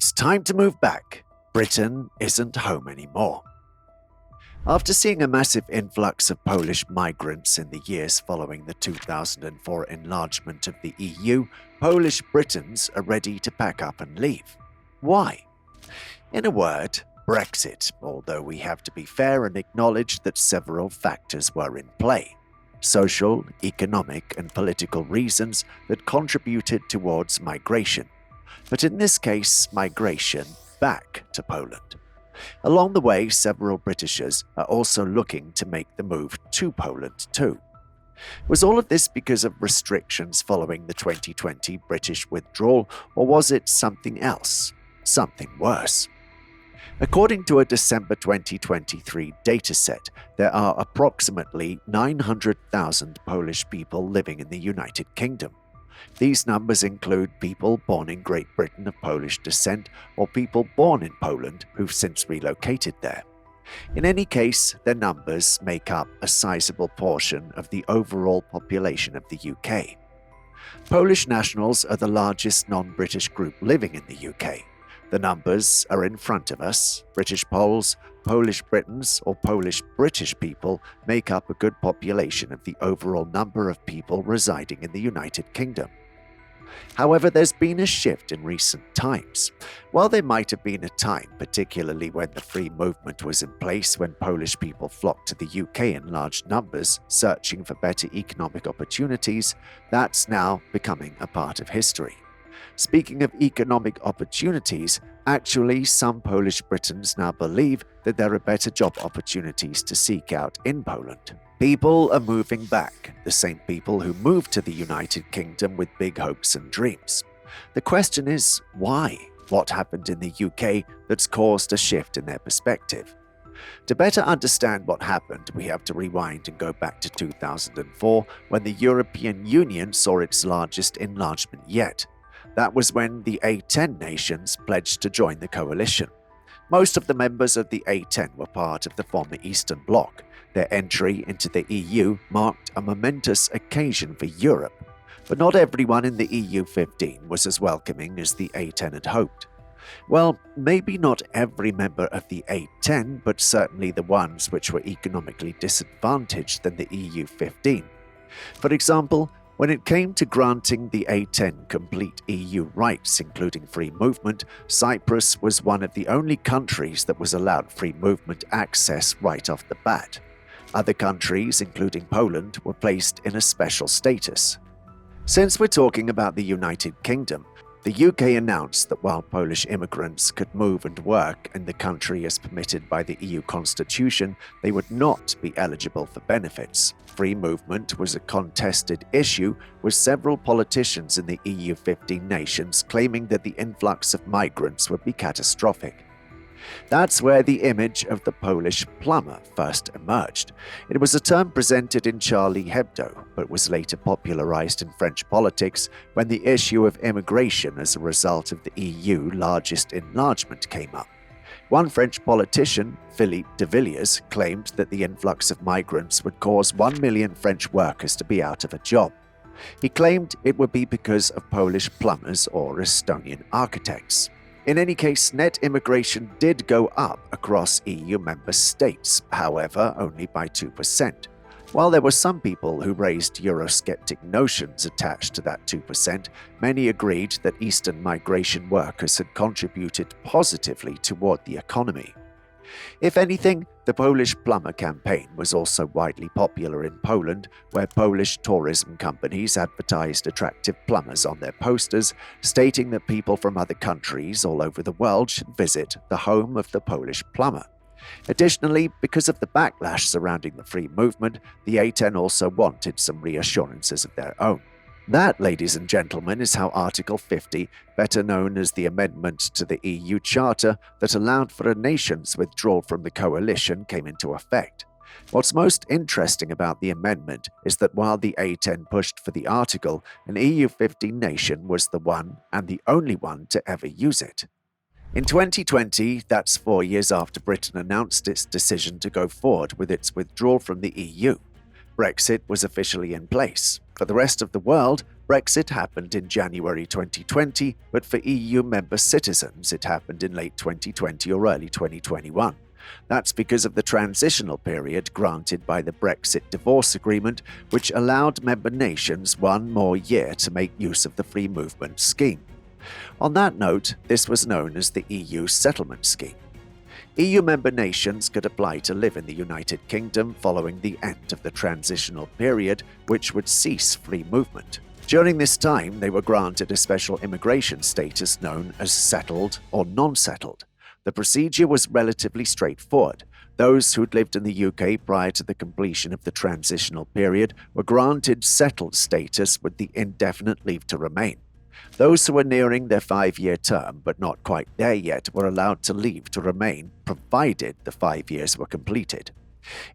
It's time to move back. Britain isn't home anymore. After seeing a massive influx of Polish migrants in the years following the 2004 enlargement of the EU, Polish Britons are ready to pack up and leave. Why? In a word, Brexit, although we have to be fair and acknowledge that several factors were in play. Social, economic, and political reasons that contributed towards migration. But in this case, migration back to Poland. Along the way, several Britishers are also looking to make the move to Poland too. Was all of this because of restrictions following the 2020 British withdrawal, or was it something else, something worse? According to a December 2023 dataset, there are approximately 900,000 Polish people living in the United Kingdom. These numbers include people born in Great Britain of Polish descent or people born in Poland who've since relocated there. In any case, their numbers make up a sizable portion of the overall population of the UK. Polish nationals are the largest non-British group living in the UK. The numbers are in front of us. British Poles, Polish Britons, or Polish British people make up a good population of the overall number of people residing in the United Kingdom. However, there's been a shift in recent times. While there might have been a time, particularly when the free movement was in place, when Polish people flocked to the UK in large numbers, searching for better economic opportunities, that's now becoming a part of history. Speaking of economic opportunities, actually some Polish Britons now believe that there are better job opportunities to seek out in Poland. People are moving back, the same people who moved to the United Kingdom with big hopes and dreams. The question is, why? What happened in the UK that's caused a shift in their perspective? To better understand what happened, we have to rewind and go back to 2004, when the European Union saw its largest enlargement yet. That was when the A10 nations pledged to join the coalition. Most of the members of the A10 were part of the former Eastern Bloc. Their entry into the EU marked a momentous occasion for Europe, but not everyone in the EU15 was as welcoming as the A10 had hoped. Well, maybe not every member of the A10, but certainly the ones which were economically disadvantaged than the EU15. For example, when it came to granting the A10 complete EU rights, including free movement, Cyprus was one of the only countries that was allowed free movement access right off the bat. Other countries, including Poland, were placed in a special status. Since we're talking about the United Kingdom, the UK announced that while Polish immigrants could move and work in the country as permitted by the EU Constitution, they would not be eligible for benefits. Free movement was a contested issue, with several politicians in the EU 15 nations claiming that the influx of migrants would be catastrophic. That's where the image of the Polish plumber first emerged. It was a term presented in Charlie Hebdo, but was later popularized in French politics when the issue of immigration as a result of the EU's largest enlargement came up. One French politician, Philippe de Villiers, claimed that the influx of migrants would cause 1 million French workers to be out of a job. He claimed it would be because of Polish plumbers or Estonian architects. In any case, net immigration did go up across EU member states, however, only by 2%. While there were some people who raised Eurosceptic notions attached to that 2%, many agreed that Eastern migration workers had contributed positively toward the economy. If anything, the Polish plumber campaign was also widely popular in Poland, where Polish tourism companies advertised attractive plumbers on their posters, stating that people from other countries all over the world should visit the home of the Polish plumber. Additionally, because of the backlash surrounding the free movement, the A10 also wanted some reassurances of their own. That, ladies and gentlemen, is how Article 50, better known as the amendment to the EU Charter that allowed for a nation's withdrawal from the coalition, came into effect. What's most interesting about the amendment is that while the A10 pushed for the article, an EU 15 nation was the one and the only one to ever use it. In 2020, that's 4 years after Britain announced its decision to go forward with its withdrawal from the EU. Brexit was officially in place. For the rest of the world, Brexit happened in January 2020, but for EU member citizens, it happened in late 2020 or early 2021. That's because of the transitional period granted by the Brexit divorce agreement, which allowed member nations one more year to make use of the free movement scheme. On that note, this was known as the EU settlement scheme. EU member nations could apply to live in the United Kingdom following the end of the transitional period, which would cease free movement. During this time, they were granted a special immigration status known as settled or non-settled. The procedure was relatively straightforward. Those who'd lived in the UK prior to the completion of the transitional period were granted settled status with the indefinite leave to remain. Those who were nearing their 5-year term but not quite there yet were allowed to leave to remain, provided the 5 years were completed.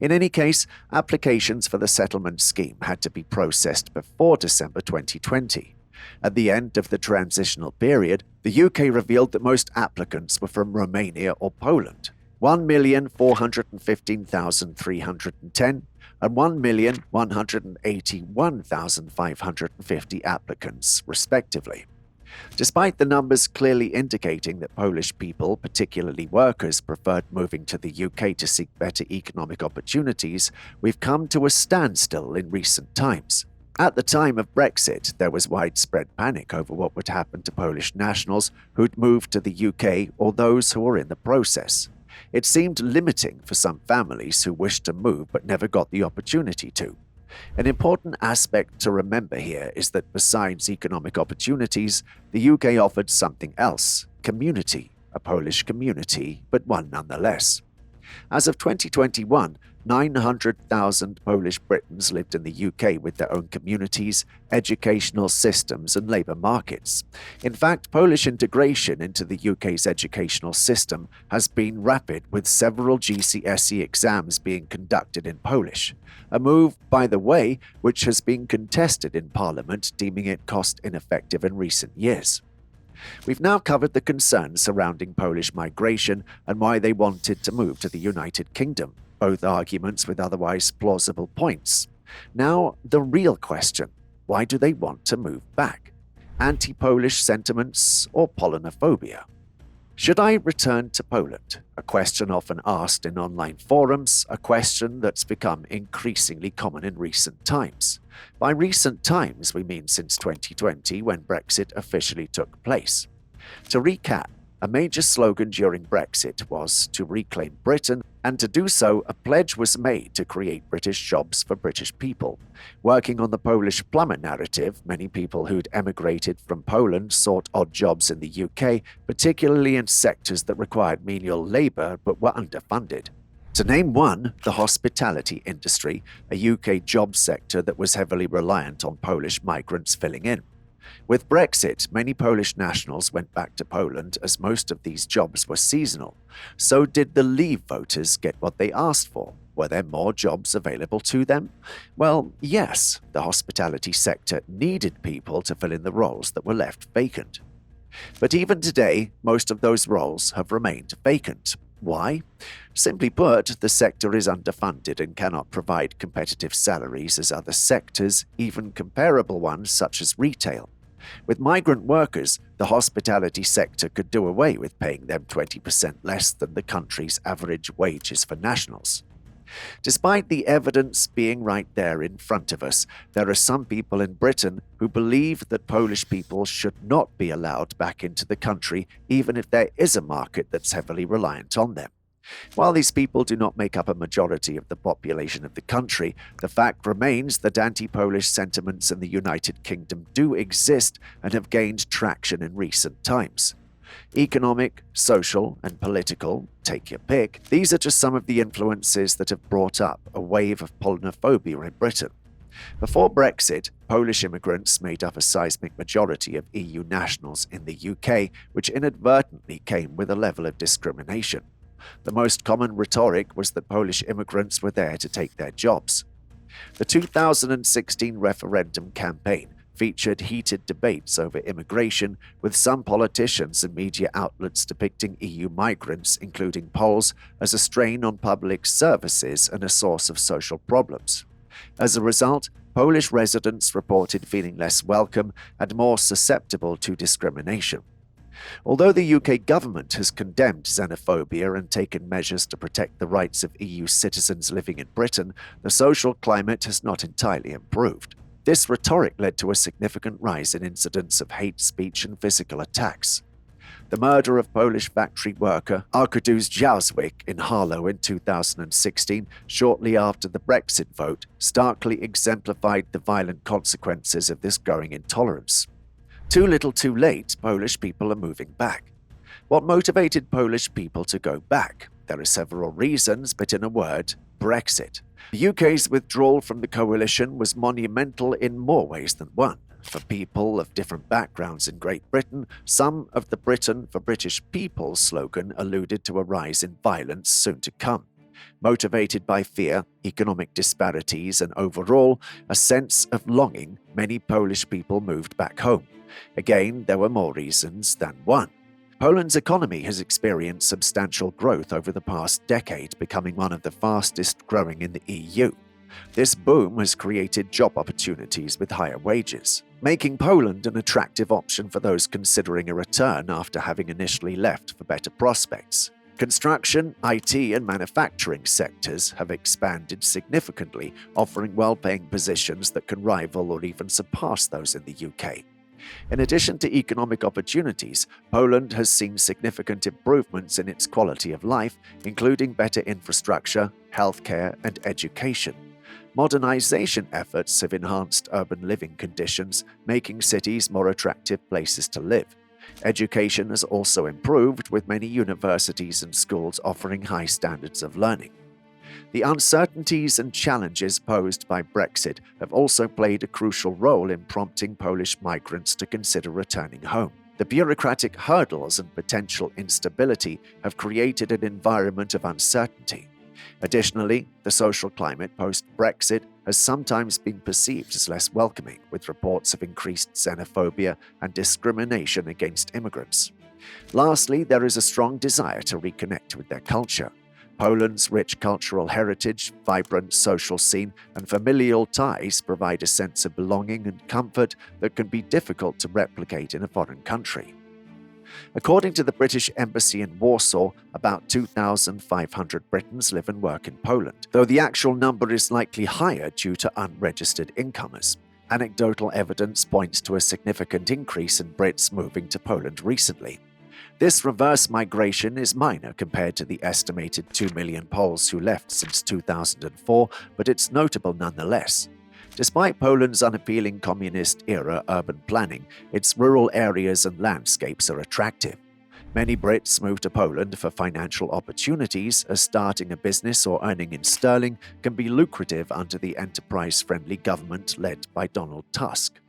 In any case, applications for the settlement scheme had to be processed before December 2020. At the end of the transitional period, the UK revealed that most applicants were from Romania or Poland. 1,415,310 and 1,181,550 applicants, respectively. Despite the numbers clearly indicating that Polish people, particularly workers, preferred moving to the UK to seek better economic opportunities, we've come to a standstill in recent times. At the time of Brexit, there was widespread panic over what would happen to Polish nationals who'd moved to the UK or those who were in the process. It seemed limiting for some families who wished to move but never got the opportunity to. An important aspect to remember here is that besides economic opportunities, the UK offered something else: community, a Polish community, but one nonetheless. As of 2021, 900,000 Polish Britons lived in the UK with their own communities, educational systems, and labour markets. In fact, Polish integration into the UK's educational system has been rapid, with several GCSE exams being conducted in Polish. A move, by the way, which has been contested in Parliament, deeming it cost ineffective in recent years. We've now covered the concerns surrounding Polish migration and why they wanted to move to the United Kingdom, both arguments with otherwise plausible points. Now, the real question: why do they want to move back? Anti-Polish sentiments or Polonophobia? Should I return to Poland? A question often asked in online forums, a question that's become increasingly common in recent times. By recent times, we mean since 2020, when Brexit officially took place. To recap, a major slogan during Brexit was to reclaim Britain, and to do so, a pledge was made to create British jobs for British people. Working on the Polish plumber narrative, many people who'd emigrated from Poland sought odd jobs in the UK, particularly in sectors that required menial labour but were underfunded. To name one, the hospitality industry, a UK job sector that was heavily reliant on Polish migrants filling in. With Brexit, many Polish nationals went back to Poland as most of these jobs were seasonal. So did the Leave voters get what they asked for? Were there more jobs available to them? Well, yes, the hospitality sector needed people to fill in the roles that were left vacant. But even today, most of those roles have remained vacant. Why? Simply put, the sector is underfunded and cannot provide competitive salaries as other sectors, even comparable ones such as retail. With migrant workers, the hospitality sector could do away with paying them 20% less than the country's average wages for nationals. Despite the evidence being right there in front of us, there are some people in Britain who believe that Polish people should not be allowed back into the country, even if there is a market that's heavily reliant on them. While these people do not make up a majority of the population of the country, the fact remains that anti-Polish sentiments in the United Kingdom do exist and have gained traction in recent times. Economic, social, and political, take your pick, these are just some of the influences that have brought up a wave of Polonophobia in Britain. Before Brexit, Polish immigrants made up a seismic majority of EU nationals in the UK, which inadvertently came with a level of discrimination. The most common rhetoric was that Polish immigrants were there to take their jobs. The 2016 referendum campaign featured heated debates over immigration, with some politicians and media outlets depicting EU migrants, including Poles, as a strain on public services and a source of social problems. As a result, Polish residents reported feeling less welcome and more susceptible to discrimination. Although the UK government has condemned xenophobia and taken measures to protect the rights of EU citizens living in Britain, the social climate has not entirely improved. This rhetoric led to a significant rise in incidents of hate speech and physical attacks. The murder of Polish factory worker Arkadiusz Jauswyk in Harlow in 2016, shortly after the Brexit vote, starkly exemplified the violent consequences of this growing intolerance. Too little too late, Polish people are moving back. What motivated Polish people to go back? There are several reasons, but in a word, Brexit. The UK's withdrawal from the coalition was monumental in more ways than one. For people of different backgrounds in Great Britain, some of the Britain for British People slogan alluded to a rise in violence soon to come. Motivated by fear, economic disparities, and overall, a sense of longing, many Polish people moved back home. Again, there were more reasons than one. Poland's economy has experienced substantial growth over the past decade, becoming one of the fastest growing in the EU. This boom has created job opportunities with higher wages, making Poland an attractive option for those considering a return after having initially left for better prospects. Construction, IT, and manufacturing sectors have expanded significantly, offering well-paying positions that can rival or even surpass those in the UK. In addition to economic opportunities, Poland has seen significant improvements in its quality of life, including better infrastructure, healthcare, and education. Modernization efforts have enhanced urban living conditions, making cities more attractive places to live. Education has also improved, with many universities and schools offering high standards of learning. The uncertainties and challenges posed by Brexit have also played a crucial role in prompting Polish migrants to consider returning home. The bureaucratic hurdles and potential instability have created an environment of uncertainty. Additionally, the social climate post-Brexit has sometimes been perceived as less welcoming, with reports of increased xenophobia and discrimination against immigrants. Lastly, there is a strong desire to reconnect with their culture. Poland's rich cultural heritage, vibrant social scene, and familial ties provide a sense of belonging and comfort that can be difficult to replicate in a foreign country. According to the British Embassy in Warsaw, about 2,500 Britons live and work in Poland, though the actual number is likely higher due to unregistered incomers. Anecdotal evidence points to a significant increase in Brits moving to Poland recently. This reverse migration is minor compared to the estimated 2 million Poles who left since 2004, but it's notable nonetheless. Despite Poland's unappealing communist-era urban planning, its rural areas and landscapes are attractive. Many Brits move to Poland for financial opportunities, as starting a business or earning in sterling can be lucrative under the enterprise-friendly government led by Donald Tusk.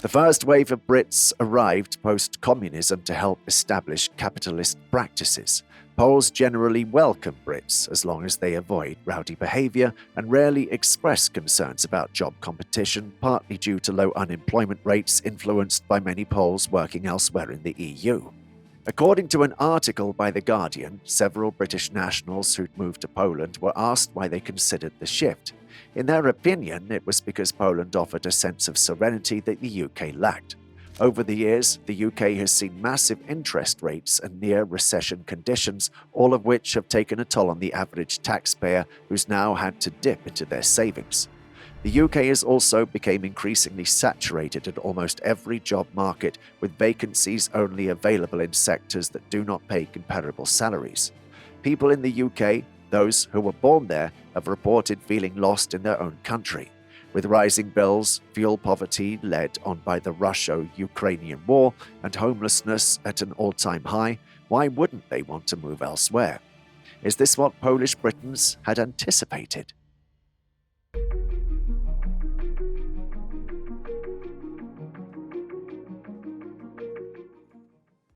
The first wave of Brits arrived post-communism to help establish capitalist practices. Poles generally welcome Brits as long as they avoid rowdy behavior and rarely express concerns about job competition, partly due to low unemployment rates influenced by many Poles working elsewhere in the EU. According to an article by The Guardian, several British nationals who'd moved to Poland were asked why they considered the shift. In their opinion, it was because Poland offered a sense of serenity that the UK lacked. Over the years, the UK has seen massive interest rates and near-recession conditions, all of which have taken a toll on the average taxpayer who's now had to dip into their savings. The UK has also become increasingly saturated in almost every job market, with vacancies only available in sectors that do not pay comparable salaries. People in the UK, those who were born there, have reported feeling lost in their own country. With rising bills, fuel poverty led on by the Russia-Ukrainian war, and homelessness at an all-time high, why wouldn't they want to move elsewhere? Is this what Polish Britons had anticipated?